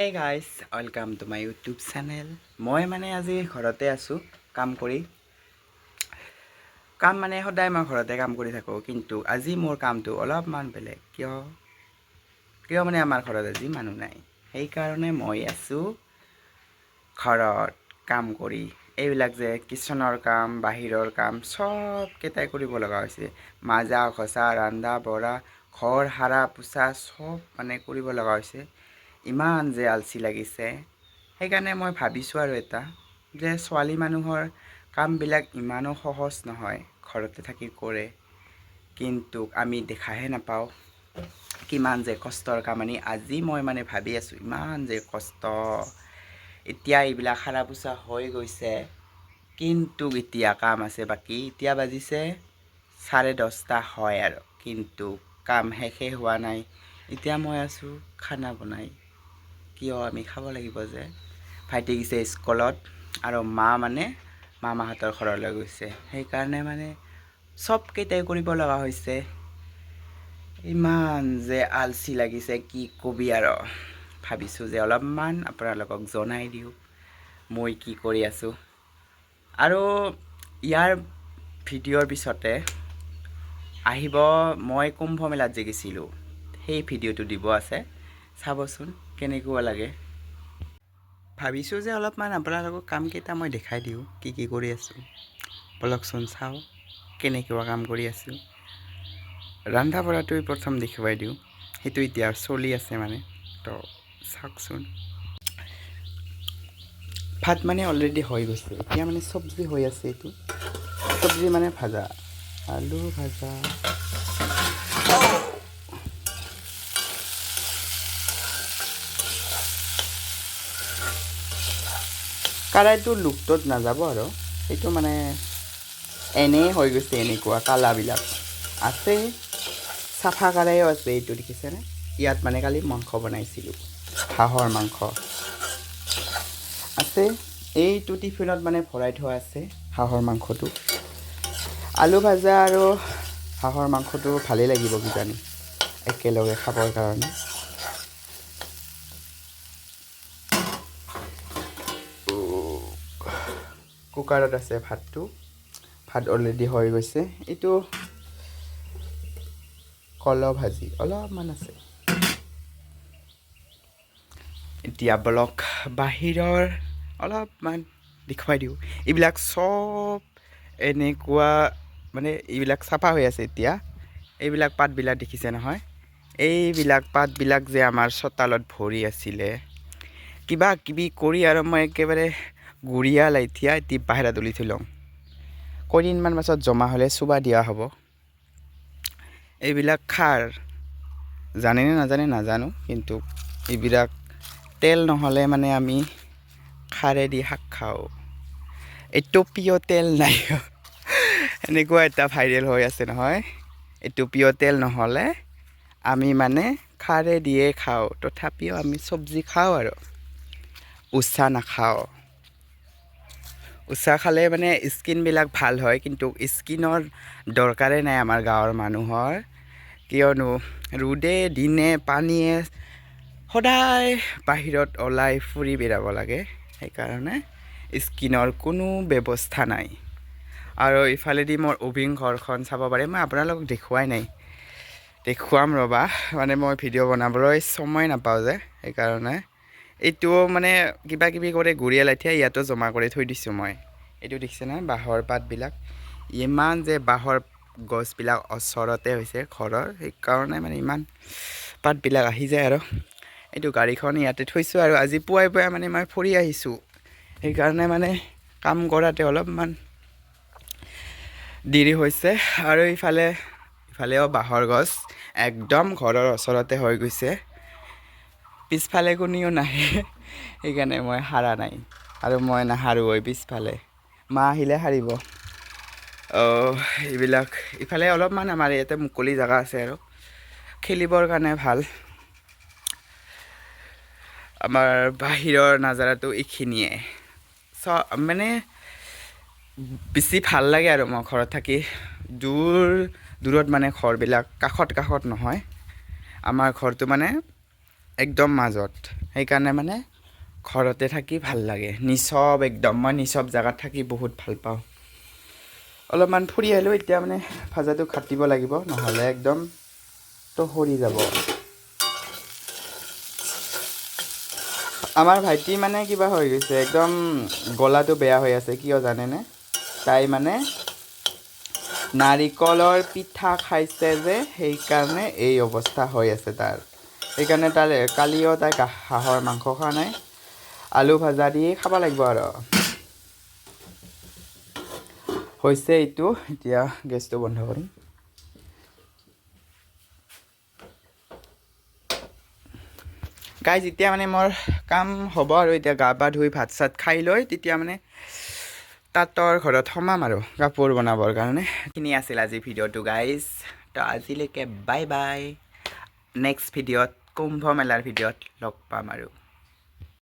Hey guys, welcome to my YouTube channel. মই আজি ঘৰতে আছো কাম কৰি সদায় মই ঘৰতে কাম কৰি থাকো কিন্তু আজি মোৰ কামটো অলপমান বেলেগ কিয় আমাৰ ঘৰত আজি মানুহ নাই সেই কাৰণে মই আছো ঘৰত কাম কৰি এইবিলাক যে কিচেনৰ কাম বাহিৰৰ কাম সব কেইটাই কৰিব লগা হৈছে মাজা ঘষা ৰান্ধা বঢ়া ঘৰ হাৰা পোছা সব কৰিব লগা হৈছে ইমান যে আলসি লাগিছে সেইকাৰণে মই ভাবিছো আৰু এটা যে ছোৱালী মানুহৰ কামবিলাক ইমানো সহজ নহয় ঘৰতে থাকি কৰে কিন্তু আমি দেখাহে নাপাও কিমান যে কষ্টৰ কাম আজি মই ভাবি আছো ইমান যে কষ্ট এতিয়া এইবিলাক হাৰা পোছা হৈ গৈছে কিন্তু এতিয়া কাম আছে বাকি এতিয়া বাজিছে 10:30 হয় আৰু কিন্তু কাম শেষে হোৱা নাই এতিয়া মই আছো খানা বনাই কিয় আমি খাব লাগিব যে ভাইটি গিছে স্কুলত আৰু মা মামাহঁতৰ ঘৰলৈ গৈছে সেই কাৰণে সব কেইটাই কৰিব লগা হৈছে ইমান যে আলসি লাগিছে কি কবি আৰু ভাবিছো যে অলপমান আপোনালোকক জনাই দিও মই কি কৰি আছো আৰু ইয়াৰ ভিডিঅ'ৰ পিছতে আহিব মই কুম্ভ মেলাত যে গৈছিলো সেই ভিডিঅ'টো দিব আছে চাবচোন কেনেকুৱা লাগে ভাবিছো যে অলপমান আপোনালোকক কাম কেইটা মই দেখাই দিও কি কৰি আছো বলকচোন চাও কেনেকুৱা কাম কৰি আছো ৰান্ধা বঢ়াটো প্ৰথম দেখুৱাই দিও হেতু এতিয়া চলি আছে তো চাওকচোন ভাত অলৰেডি হৈ গৈছে এতিয়া সবজি হৈ আছে এটো সবজি ভাজা আলু ভাজা কাৰাইটো লুকটোত নাযাব আৰু এইটো এনে হৈ গৈছে এনেকুৱা কালাবিলাক আছে সাফা কাৰাইও আছে এইটো দেখিছেনে ইয়াত কালি মাংস বনাইছিলো হাঁহৰ মাংস আছে এইটো টিফিনত ভৰাই থোৱা আছে হাঁহৰ মাংসটো আলু ভাজা আৰু হাঁহৰ মাংসটো ভালে লাগিব কিজানি একেলগে খাবৰ কাৰণে কুকাৰত আছে ভাত অলৰেডি হৈ গৈছে এইটো কল ভাজি অলপমান আছে এতিয়া ব্লক বাহিৰৰ অলপমান দেখুৱাই দিও এইবিলাক সব এনেকুৱা এইবিলাক চাফা হৈ আছে এতিয়া এইবিলাক পাতবিলাক দেখিছে নহয় এইবিলাক পাতবিলাক যে আমাৰ চতালত ভৰি আছিলে কিবা কিবি কৰি আৰু মই একেবাৰে গুৰিয়া লাইতিয়া এটি বাহিৰত উলি থৈ লওঁ কদিনমান পাছত জমা হলে চুবা দিয়া হ'ব এইবিলাক খাৰ জানে নে নাজানে নাজানো কিন্তু এইবিলাক তেল নহলে আমি খাৰে দি শাক খাও এইটো পিও তেল নাই এনেকুৱা এটা ভাইৰেল হৈ আছে নহয় এইটো পিও তেল নহলে আমি খাৰে দিয়ে খাও তথাপিও আমি সবজি খাও আৰু উছা নাখাও উছা খালে স্কিন বিলাক ভাল হয় কিন্তু স্কিনৰ দৰকাৰে নাই আমাৰ গাঁৱৰ মানুহৰ কিয়নো ৰ'দে দিনে পানীয়ে সদায় বাহিৰত ওলাই ফুৰি বেৰাব লাগে সেইকাৰণে স্কিনৰ কোনো ব্যৱস্থা নাই আৰু ইফালেদি মোৰ অভিং ঘৰখন চাব পাৰে মই আপোনালোকক দেখুৱাই নাই দেখুৱাম ৰবা মই ভিডিঅ' বনাবলৈ সময় নাপাও যে সেইকাৰণে এইটো কিবা কিবি কৰি গুৰিয়া লাঠিয়া ইয়াতো জমা কৰি থৈ দিছো মই এইটো দেখিছে না বাহৰ পাতবিলাক ইমান যে বাহৰ গছবিলাক ওচৰতে হৈছে ঘৰৰ সেইকাৰণে ইমান পাতবিলাক আহি যায় আৰু এইটো গাড়ীখন ইয়াতে থৈছো আৰু আজি পুৱাই মই ফুৰি আহিছো সেইকাৰণে কাম কৰাতে অলপমান দেৰি হৈছে আৰু ইফালেও বাহৰ গছ একদম ঘৰৰ ওচৰতে হৈ গৈছে পিছফালে কোনেও নাহে সেইকাৰণে মই হাৰা নাই আৰু মই নাহাৰো পিছফালে মা আহিলে হাৰিব এইবিলাক ইফালে অলপমান আমাৰ ইয়াতে মুকলি জাগা আছে আৰু খেলিবৰ কাৰণে ভাল আমাৰ বাহিৰৰ নাজাৰাটো এইখিনিয়ে বেছি ভাল লাগে আৰু মই ঘৰত থাকি দূৰত ঘৰবিলাক কাষত নহয় আমাৰ ঘৰটো একদম মাজত সেইকাৰণে মানে ঘৰতে থাকি ভাল লাগে নিচব একদম মই নিচব জেগাত থাকি বহুত ভাল পাওঁ অলপমান ফুৰি আহিলোঁ এতিয়া মানে ভাজাটো কাটিব লাগিব নহ'লে একদম তো সৰি যাব আমাৰ ভাইটি মানে কিবা হৈ গৈছে একদম গলাটো বেয়া হৈ আছে কিয় জানেনে তাই মানে নাৰিকলৰ পিঠা খাইছে যে সেইকাৰণে এই অৱস্থা হৈ আছে তাৰ সেইকাৰণে তাৰ কালিও তাই হাঁহৰ মাংস খোৱা নাই আলু ভাজা দি খাব লাগিব আৰু হৈছে এইটো এতিয়া গেছটো বন্ধ কৰিম গাইজ এতিয়া মানে মোৰ কাম হ'ব আৰু এতিয়া গা পা ধুই ভাত চাত খাই লৈ তেতিয়া মানে তাঁতৰ ঘৰত সোমাম আৰু কাপোৰ বনাবৰ কাৰণে এইখিনি আছিল আজি ভিডিঅ'টো গাইজ তো আজিলৈকে বাই বাই নেক্সট ভিডিঅ'ত কুম্ভ মেলাৰ ভিডিঅ'ত লগ পাম আৰু